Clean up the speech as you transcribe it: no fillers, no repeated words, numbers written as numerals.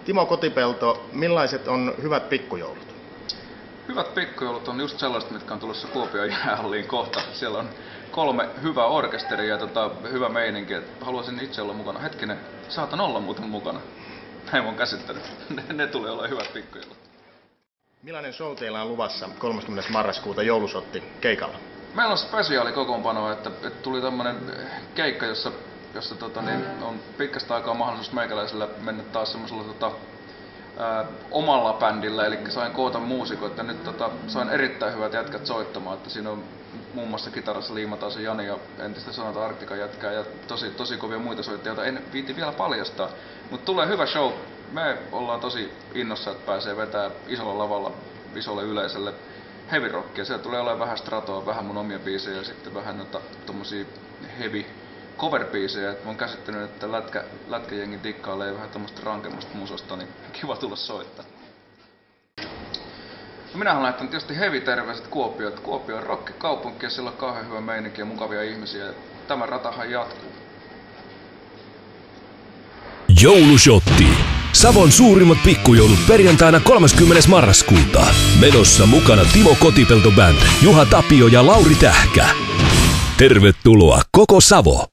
Timo Kotipelto, millaiset on hyvät pikkujoulut? Hyvät pikkujoulut on just sellaiset, mitkä on tulossa Kuopion jäähalliin kohta. Siellä on 3 hyvää orkesteria ja hyvä meininki. Haluaisin itse olla mukana. Hetkinen, saatan olla muuten mukana. Näin mun käsittely. Ne tulee olla hyvät pikkujoulut. Millainen show teillä on luvassa 30. marraskuuta joulusotti keikalla? Meillä on spesiaalikokoonpano, että tuli tämmönen keikka, jossa on pitkästä aikaa mahdollisuus meikäläisellä mennä taas semmoisella omalla bändillä, eli sain koota muusikoita ja nyt sain erittäin hyvät jätkät soittamaan, että siinä on muun muassa kitarassa Liimataisen se Jani ja entistä Sonata Arctica jätkää ja tosi kovia muita soittajia, en viiti vielä paljastaa, mutta tulee hyvä show. Me ollaan tosi innossa, että pääsee vetää isolla lavalla isolle yleisölle heavy rockia. Siellä tulee olemaan vähän stratoa, vähän mun omia biisejä ja sitten vähän tommosia heavy cover-biisejä. Mä oon käsittänyt, että lätkäjengi dikkailee vähän tämmöstä rankemmasta musasta, niin kiva tulla soittaa. No minähän olen laittanut tietysti heavy terveiset Kuopioon. Kuopio on rock-kaupunki ja siellä on kauhean hyvä meininki ja mukavia ihmisiä. Tämä ratahan jatkuu. Joulushotti. Savon suurimmat pikkujoulut perjantaina 30. marraskuuta. Menossa mukana Timo Kotipelto Band, Juha Tapio ja Lauri Tähkä. Tervetuloa koko Savo!